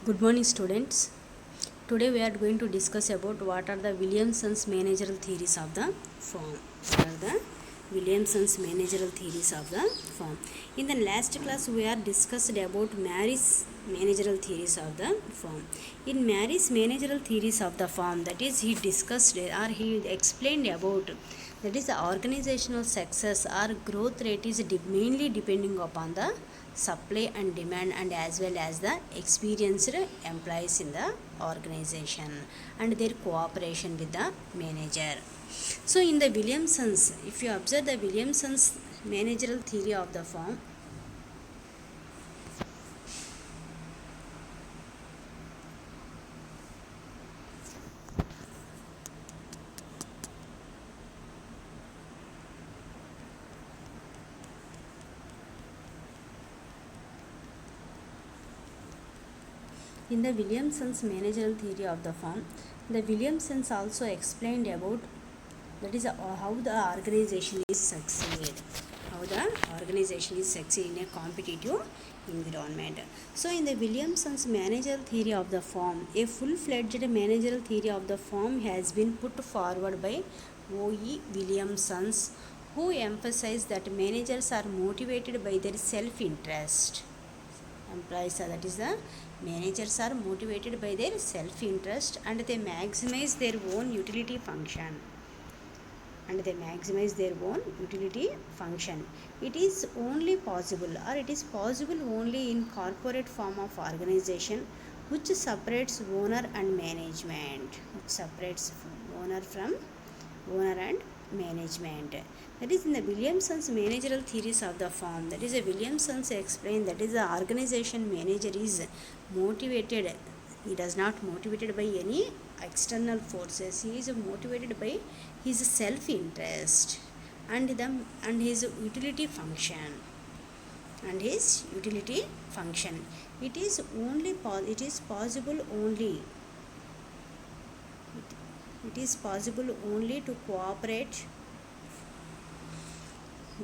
Good morning, students. Today we are going to discuss about what are the Williamson's managerial theories of the firm. What are the Williamson's managerial theories of the firm? In the last class, we are discussed about Mary's managerial theories of the firm. In Mary's managerial theories of the firm, that is, he discussed or he explained about that is the organizational success or growth rate is mainly depending upon the supply and demand and as well as the experienced employees in the organization and their cooperation with the manager. So in the Williamson's, if you observe the Williamson's managerial theory of the firm, in the Williamson's managerial theory of the firm, the Williamsons also explained about that is how the organization is succeed, how the organization is succeed in a competitive environment. So in the Williamson's managerial theory of the firm, a full-fledged managerial theory of the firm has been put forward by O.E. Williamsons, who emphasized that managers are motivated by their self-interest. Employees are, that is the managers are motivated by their self-interest and they maximize their own utility function. It is only possible or it is possible only in corporate form of organization which separates owner and management, owner and management. That is in the Williamson's managerial theories of the firm. That is a Williamson's explained that is the organization manager is motivated. He does not motivated by any external forces. He is motivated by his self-interest and his utility function. It is possible only to cooperate.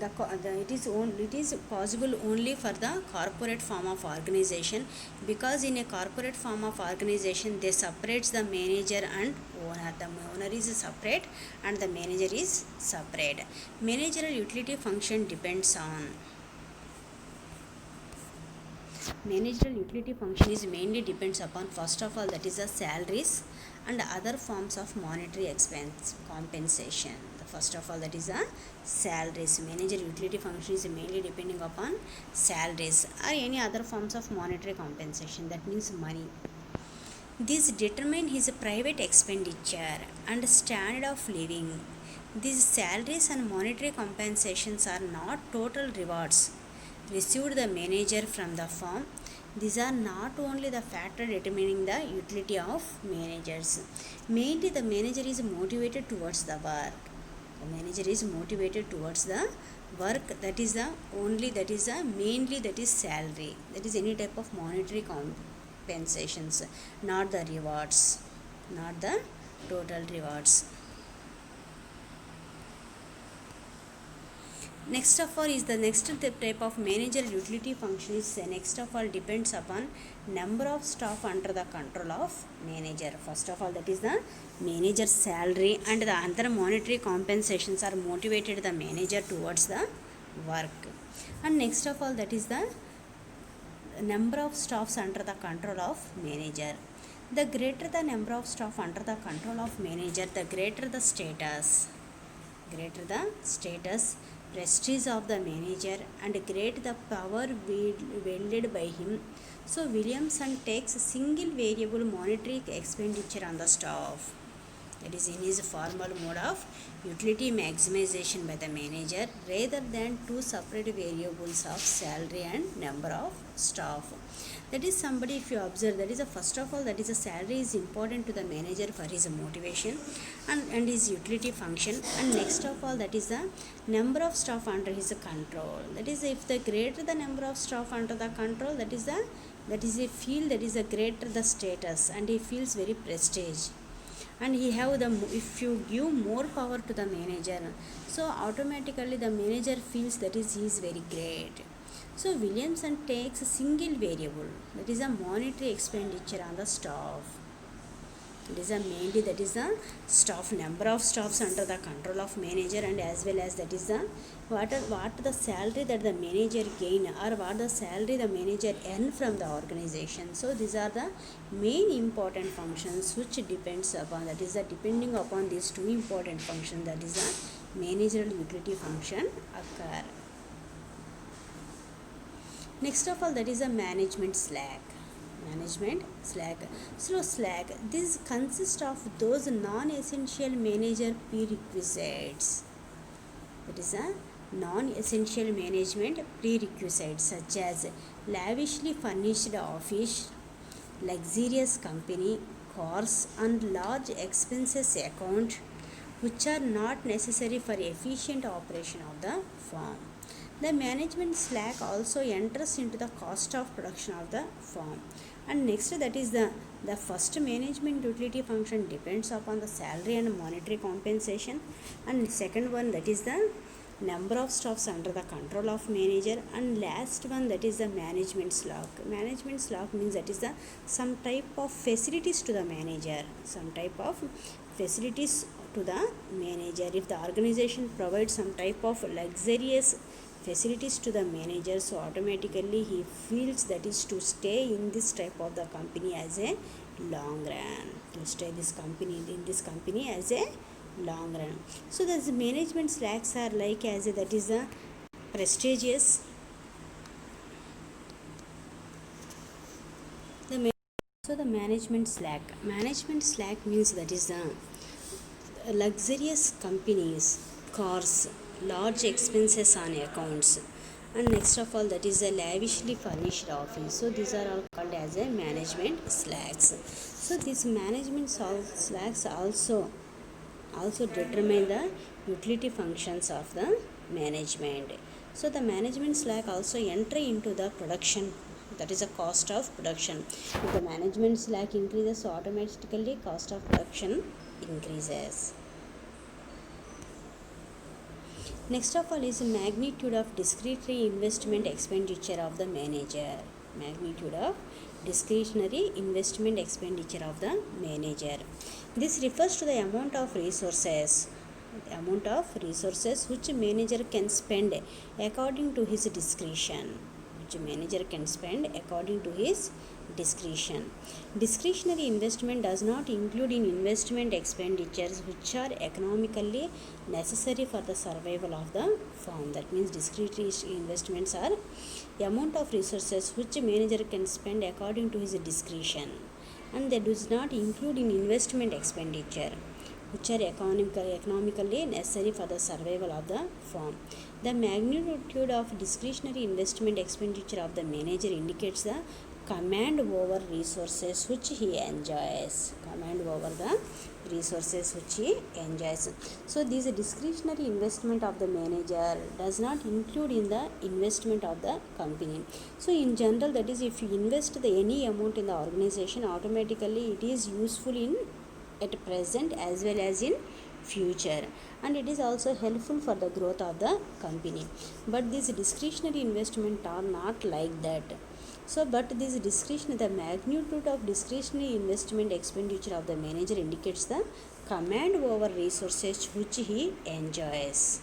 It is possible only for the corporate form of organization, because in a corporate form of organization they separates the manager and owner. The owner is separate and the manager is separate. Managerial utility function depends on managerial utility function is mainly depends upon, first of all, that is the salaries and other forms of monetary expense compensation. First of all, that is the salaries. Managerial utility function is mainly depending upon salaries or any other forms of monetary compensation, that means money. These determine his private expenditure and standard of living. These salaries and monetary compensations are not total rewards received the manager from the firm. These are not only the factor determining the utility of managers. Mainly the manager is motivated towards the work. That is mainly that is salary. That is any type of monetary compensations, not the rewards, not the total rewards. Next of all is the next type of managerial utility function is next of all depends upon number of staff under the control of manager. First of all, that is the manager's salary and the other monetary compensations are motivated the manager towards the work. And next of all, that is the number of staffs under the control of manager. The greater the number of staff under the control of manager, the greater the prestige of the manager and great the power wielded by him. So Williamson takes a single variable monetary expenditure on the staff. That is in his formal mode of utility maximization by the manager rather than two separate variables of salary and number of staff. That is somebody, if you observe, that is a first of all, that is a salary is important to the manager for his motivation and his utility function, and next of all, that is the number of staff under his control. That is, if the greater the number of staff under the control, that is a feel that is a greater the status and he feels very prestige. And he have the, if you give more power to the manager, so automatically the manager feels that is he is very great. So Williamson takes a single variable, that is a monetary expenditure on the staff. It is a mainly that is the staff number of staffs under the control of manager, and as well as that is the what the salary that the manager gain, or what the salary the manager earn from the organization. So these are the main important functions which depends upon, that is the depending upon these two important functions, that is the managerial utility function occur. Next of all, that is a management slack. So slack, this consists of those non-essential manager prerequisites. That is a non-essential management prerequisites, such as lavishly furnished office, luxurious company, cars, and large expenses account, which are not necessary for efficient operation of the firm. The management slack also enters into the cost of production of the firm. And next, that is the first management utility function depends upon the salary and monetary compensation. And second one, that is the number of staffs under the control of manager. And last one, that is the management slack. Management slack means that is the some type of facilities to the manager, if the organization provides some type of luxurious facilities to the manager, so automatically he feels that is to stay in this type of the company as a long run, to stay in this company as a long run. So the management slacks are like as a, that is a prestigious, the management slack means that is the luxurious companies, cars, large expenses on accounts, and next of all, that is a lavishly furnished office. So these are all called as a management slacks. So these management slacks also determine the utility functions of the management. So the management slack also enter into the production, that is a cost of production. If the management slack increases, so automatically cost of production increases. Next of all is magnitude of discretionary investment expenditure of the manager. Magnitude of discretionary investment expenditure of the manager. This refers to the amount of resources which manager can spend according to his discretion. Discretionary investment does not include in investment expenditures which are economically necessary for the survival of the firm. That means discretionary investments are the amount of resources which a manager can spend according to his discretion, and that does not include in investment expenditure which are economically necessary for the survival of the firm. The magnitude of discretionary investment expenditure of the manager indicates the command over resources which he enjoys. So this discretionary investment of the manager does not include in the investment of the company. So in general, that is, if you invest any amount in the organization, automatically it is useful in at present as well as in future, and it is also helpful for the growth of the company. But these discretionary investment are not like that. So but this the magnitude of discretionary investment expenditure of the manager indicates the command over resources which he enjoys.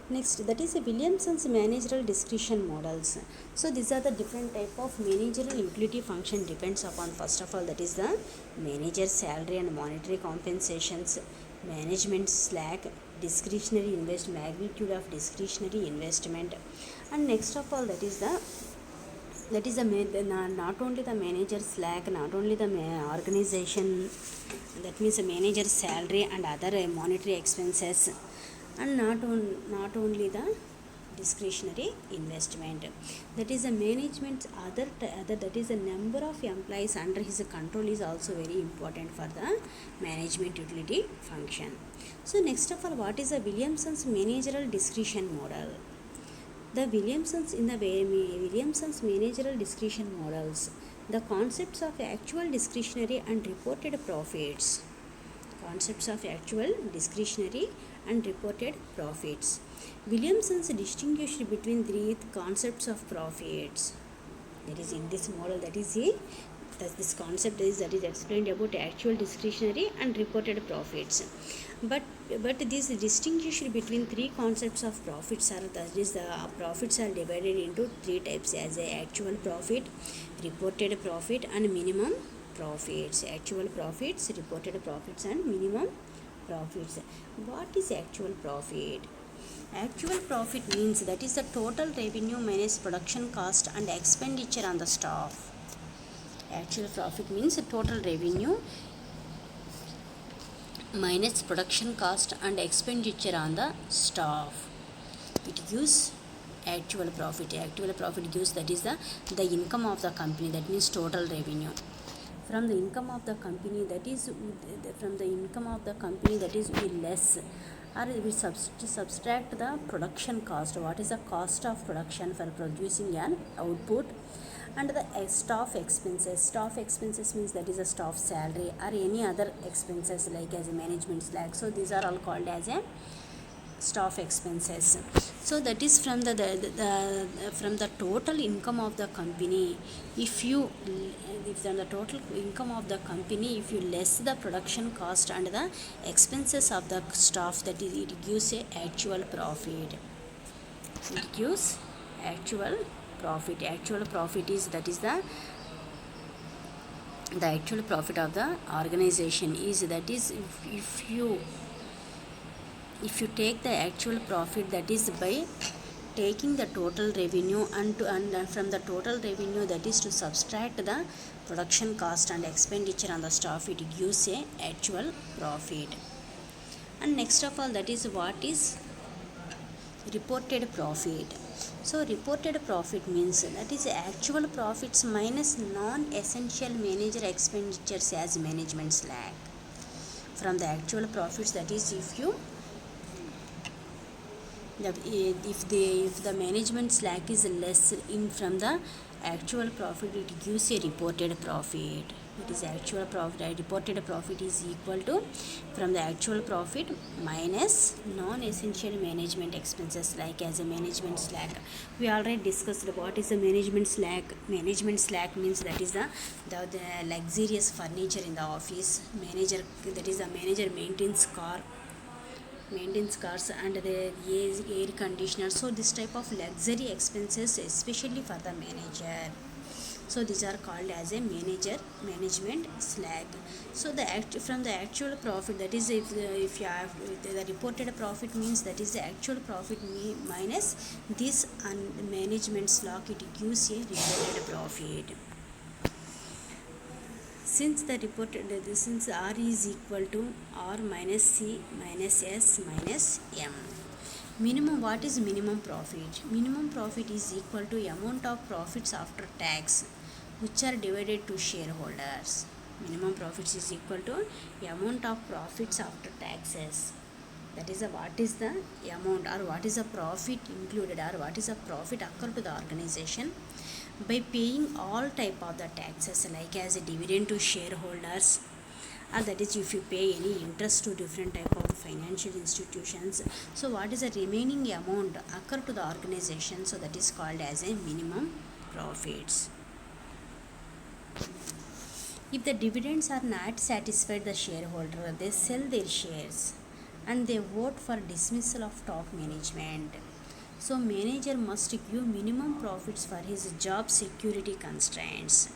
Next, that is a Williamson's managerial discretion models. So these are the different type of managerial utility function depends upon, first of all, that is the manager salary and monetary compensations, management slack, discretionary magnitude of discretionary investment, and next of all, that is not only the manager slack, not only the organization, that means the manager salary and other monetary expenses, and not only the discretionary investment, that is the management's other that is the number of employees under his control is also very important for the management utility function. So next of all, what is the Williamson's managerial discretion model? The Williamson's managerial discretion models, the concepts of actual discretionary and reported profits. Williamson's distinguished between three concepts of profits. That is in this model, that is this concept is that is explained about actual discretionary and reported profits. But this distinguished between three concepts of profits are, that is the profits are divided into three types as a actual profit, reported profit and minimum profits. Actual profits, reported profits and minimum profits. What is actual profit? Actual profit means that is the total revenue minus production cost and expenditure on the staff. Actual profit means total revenue minus production cost and expenditure on the staff. It gives actual profit. Actual profit gives, that is the income of the company, that means total revenue. From the income of the company, that is we less, or we subtract the production cost. What is the cost of production for producing an output? And the staff expenses. Staff expenses means that is a staff salary or any other expenses like as a management slack. So these are all called as a staff expenses. So that is from the total income of the company. If from the total income of the company, if you less the production cost and the expenses of the staff, that is, it gives a actual profit. It gives actual profit. Actual profit is, that is the actual profit of the organization is, that is, if you take the actual profit, that is by taking the total revenue and from the total revenue, that is to subtract the production cost and expenditure on the staff, it gives a actual profit. And next of all, that is what is reported profit. So reported profit means that is actual profits minus non-essential manager expenditures as management slack. From the actual profits, that is if the management slack is less in from the actual profit, it gives a reported profit. It is actual profit. Reported profit is equal to from the actual profit minus non-essential management expenses like as a management slack. We already discussed what is the management slack. Management slack means that is the luxurious furniture in the office. Manager, that is the manager maintains cars and the air conditioner. So this type of luxury expenses, especially for the manager, so these are called as a management slack. So from the actual profit, that is if you have the reported profit means that is the actual profit minus this management slack, it gives a reported profit. Since R is equal to R minus C minus S minus M. Minimum, what is minimum profit? Minimum profit is equal to amount of profits after tax which are divided to shareholders. Minimum profits is equal to amount of profits after taxes. That is what is the amount or what is the profit included or what is the profit occur to the organization by paying all type of the taxes like as a dividend to shareholders, or that is if you pay any interest to different type of financial institutions. So what is the remaining amount occur to the organization, so that is called as a minimum profits. If the dividends are not satisfied the shareholder, they sell their shares and they vote for dismissal of top management. So manager must give minimum profits for his job security constraints.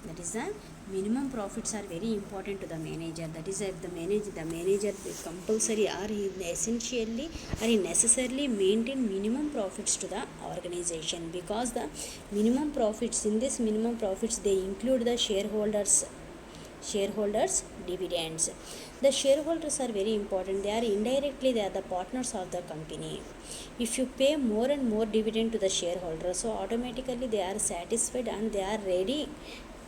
That is the minimum profits are very important to the manager. That is if the manager compulsory or he essentially or he necessarily maintain minimum profits to the organization, because the minimum profits, in this minimum profits they include the shareholders dividends. The shareholders are very important. They are the partners of the company. If you pay more and more dividend to the shareholders, so automatically they are satisfied and they are ready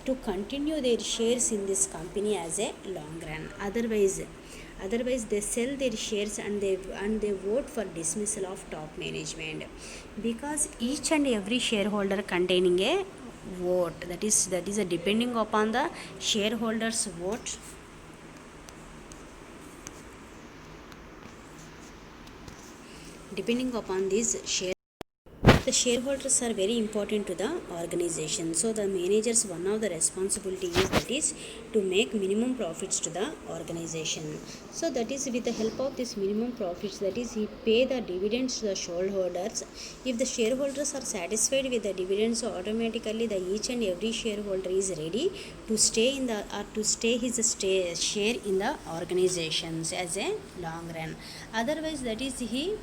to continue their shares in this company as a long run. Otherwise they sell their shares and they vote for dismissal of top management, because each and every shareholder containing a vote, that is a depending upon the shareholders vote. depending upon these share. The shareholders are very important to the organization. So the manager's one of the responsibility is that is to make minimum profits to the organization. So that is with the help of this minimum profits, that is he pay the dividends to the shareholders. If the shareholders are satisfied with the dividends, so automatically the each and every shareholder is ready to stay in the or to stay his share in the organizations as a long run. Otherwise, that is he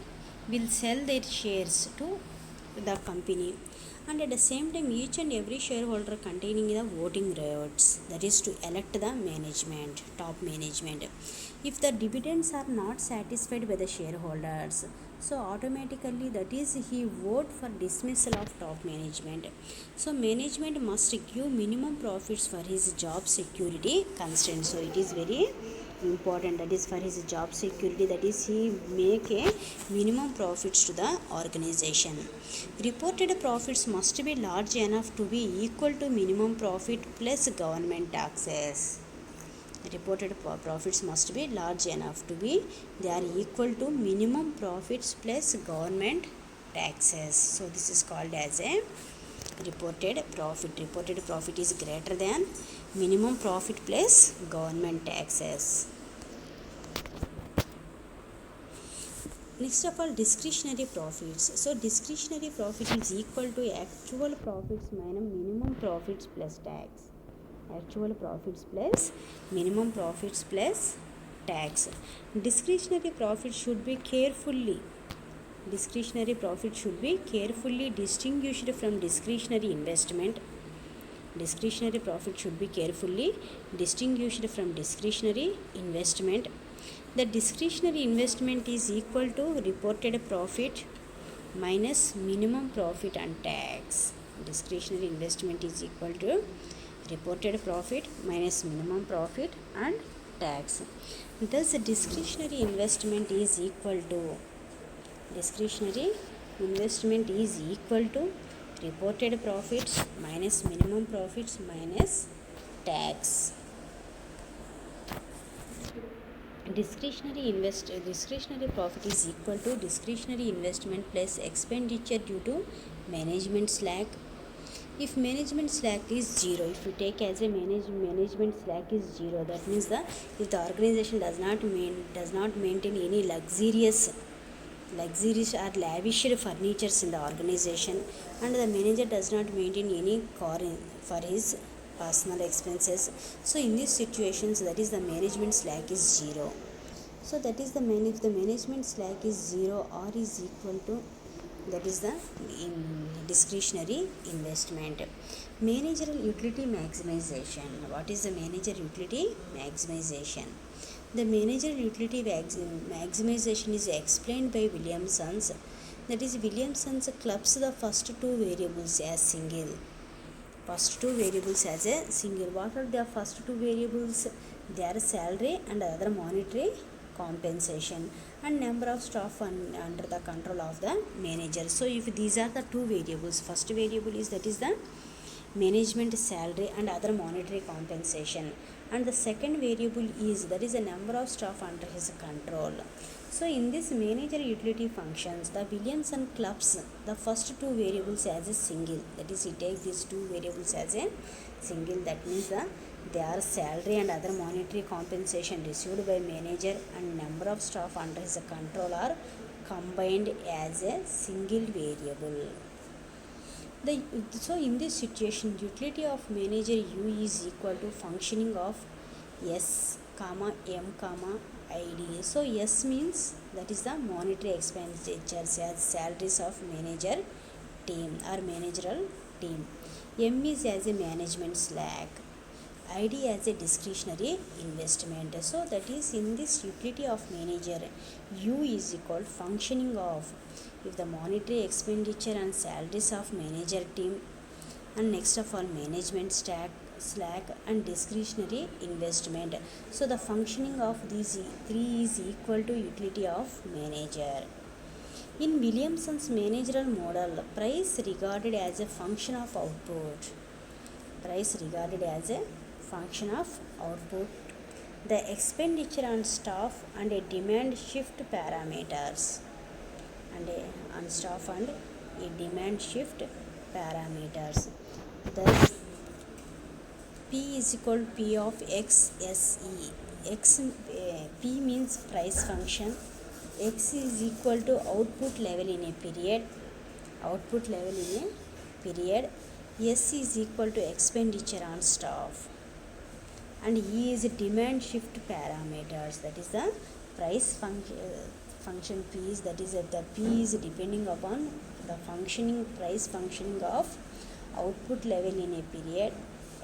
will sell their shares to the company. And at the same time, each and every shareholder containing the voting rights, that is to elect the management, top management. If the dividends are not satisfied by the shareholders, so automatically that is he vote for dismissal of top management. So management must give minimum profits for his job security constraints. So it is very important, that is for his job security, that is he make a minimum profits to the organization. Reported profits must be large enough to be equal to minimum profit plus government taxes. Reported profits must be large enough to be they are equal to minimum profits plus government taxes. So this is called as a reported profit. Reported profit is greater than minimum profit plus government taxes. Next of all, discretionary profits. So discretionary profit is equal to actual profits minus minimum profits plus tax. Actual profits plus minimum profits plus tax. Discretionary profit should be carefully distinguished from discretionary investment. Discretionary profit should be carefully distinguished from discretionary investment. The discretionary investment is equal to reported profit minus minimum profit and tax. Discretionary investment is equal to reported profit minus minimum profit and tax. Thus discretionary investment is equal to reported profits minus minimum profits minus tax. Discretionary profit is equal to discretionary investment plus expenditure due to management slack. If management slack is zero, if you take as a management slack is zero, that means if the organization does not maintain any luxurious or lavish furnitures in the organization, and the manager does not maintain any car for his personal expenses, so in these situations, that is the management slack is zero. So that is if the management slack is zero or is equal to, that is the discretionary investment. Managerial utility maximization. What is the manager utility maximization? The managerial utility maximization is explained by Williamson's. That is, Williamson's clubs the first two variables as single. What are the first two variables? They are salary and other monetary compensation and number of staff under the control of the manager. So if these are the two variables, first variable is that is the management salary and other monetary compensation, and the second variable is that is the number of staff under his control. So in this manager utility functions, the Williamson clubs the first two variables as a single, that is he takes these two variables as a single, that means they are salary and other monetary compensation received by manager and number of staff under his control are combined as a single variable. So in this situation, utility of manager U is equal to functioning of S, M, ID. So S means that is the monetary expenditures as salaries of manager team or managerial team. M is as a management slack. ID as a discretionary investment. So that is in this utility of manager, U is equal functioning of if the monetary expenditure and salaries of manager team, and next of all management slack and discretionary investment. So the functioning of these three is equal to utility of manager. In Williamson's managerial model, price regarded as a function of output. The expenditure on staff and a demand shift parameters. and on staff and a demand shift parameters. Thus P is equal to P of X S E. P means price function. X is equal to output level in a period. Output level in a period. S is equal to expenditure on staff. And E is demand shift parameters. That is the price function P is, that is the P is depending upon the functioning price functioning of output level in a period,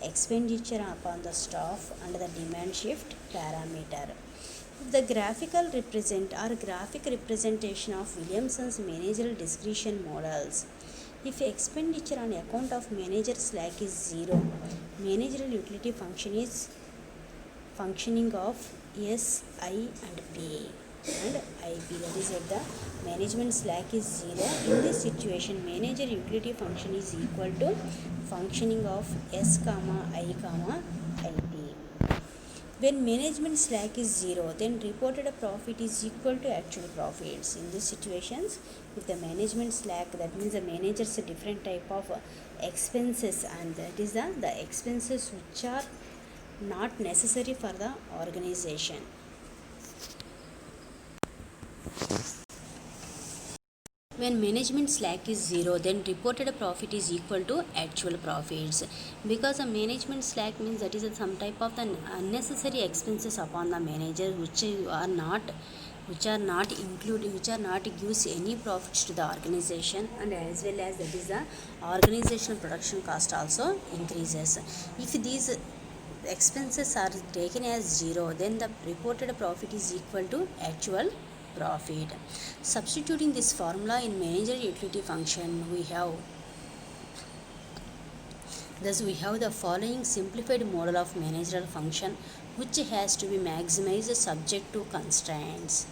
expenditure upon the staff, and the demand shift parameter. The graphic representation of Williamson's managerial discretion models. If expenditure on account of manager slack is 0, managerial utility function is functioning of S, I and P and IP, that is if the management slack is 0, in this situation manager utility function is equal to functioning of S, I, IP. When management slack is 0, then reported profit is equal to actual profits. In these situations, if the management slack, that means the manager's a different type of expenses, and that is the expenses which are not necessary for the organization. When management slack is 0, then reported profit is equal to actual profits. Because a management slack means that is some type of the unnecessary expenses upon the manager which are not included, which are not gives any profits to the organization, and as well as that is the organizational production cost also increases. If these expenses are taken as 0, then the reported profit is equal to actual profit. Substituting this formula in manager utility function, we have the following simplified model of managerial function, which has to be maximized subject to constraints.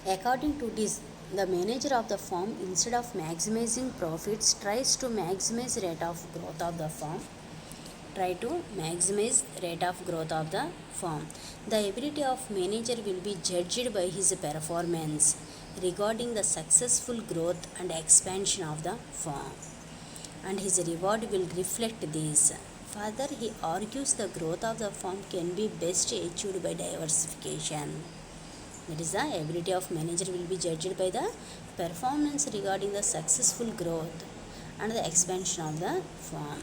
According to this, the manager of the firm, instead of maximizing profits, tries to maximize rate of growth of the firm. The ability of manager will be judged by his performance regarding the successful growth and expansion of the firm, and his reward will reflect this. Further, he argues the growth of the firm can be best achieved by diversification. That is, the ability of manager will be judged by the performance regarding the successful growth and the expansion of the firm,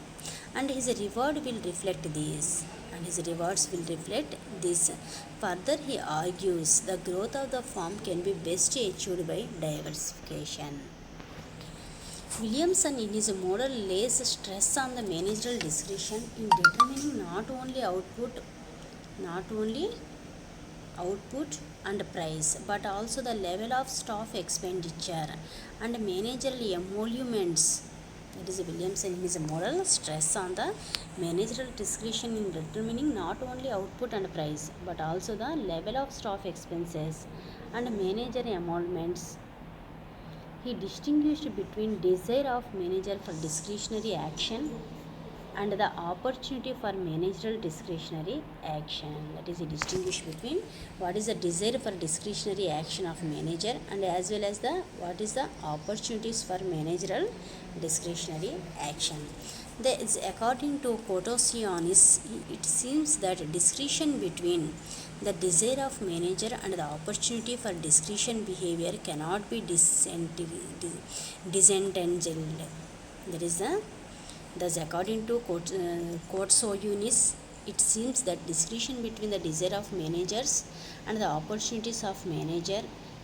and his reward will reflect this. Further, he argues the growth of the firm can be best achieved by diversification. Williamson in his model lays stress on the managerial discretion in determining not only output and price, but also the level of staff expenditure and managerial emoluments. That is, Williamson in his model stress on the managerial discretion in determining not only output and price, but also the level of staff expenses and managerial emoluments. He distinguished between desire of manager for discretionary action and the opportunity for managerial discretionary action. That is, he distinguished between what is the desire for discretionary action of manager, and as well as what is the opportunities for managerial discretionary action. According to Kotosionis, it seems that discretion between the desire of manager and the opportunity for discretion behavior cannot be disentangled. That is Thus, according to Kotosionis, it seems that discretion between the desire of managers and the opportunities of manager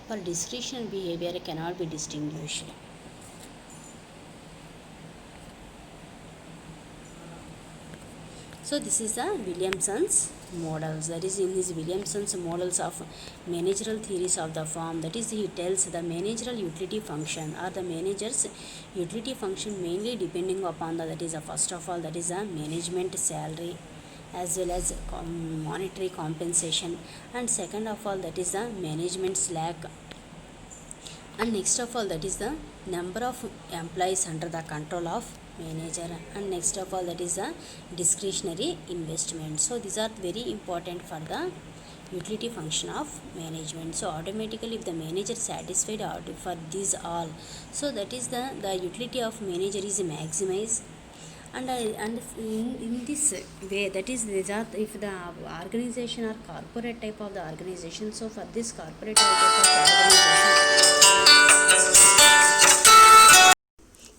for discretionary behavior cannot be distinguished. So this is the Williamson's models. That is, in his Williamson's models of managerial theories of the firm, that is, he tells the managerial utility function or the manager's utility function mainly depending upon that is, first of all, that is a management salary as well as monetary compensation, and second of all, that is the management slack, and next of all, that is the number of employees under the control of manager, and next of all, that is the discretionary investment. So these are very important for the utility function of management. So automatically if the manager satisfied for these all, so that is the utility of manager is maximized. And in this way, that is these are if the organization or corporate type of the organization, so for this corporate type of organization,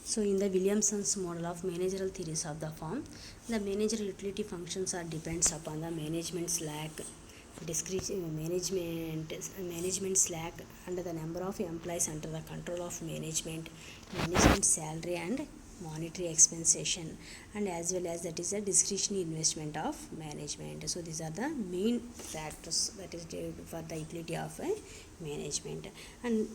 so in the Williamson's model of managerial theories of the firm, the managerial utility functions are depends upon the management slack, management slack, and the number of employees under the control of management salary and monetary expensation, and as well as that is a discretionary investment of management. So these are the main factors that is for the utility of a management. And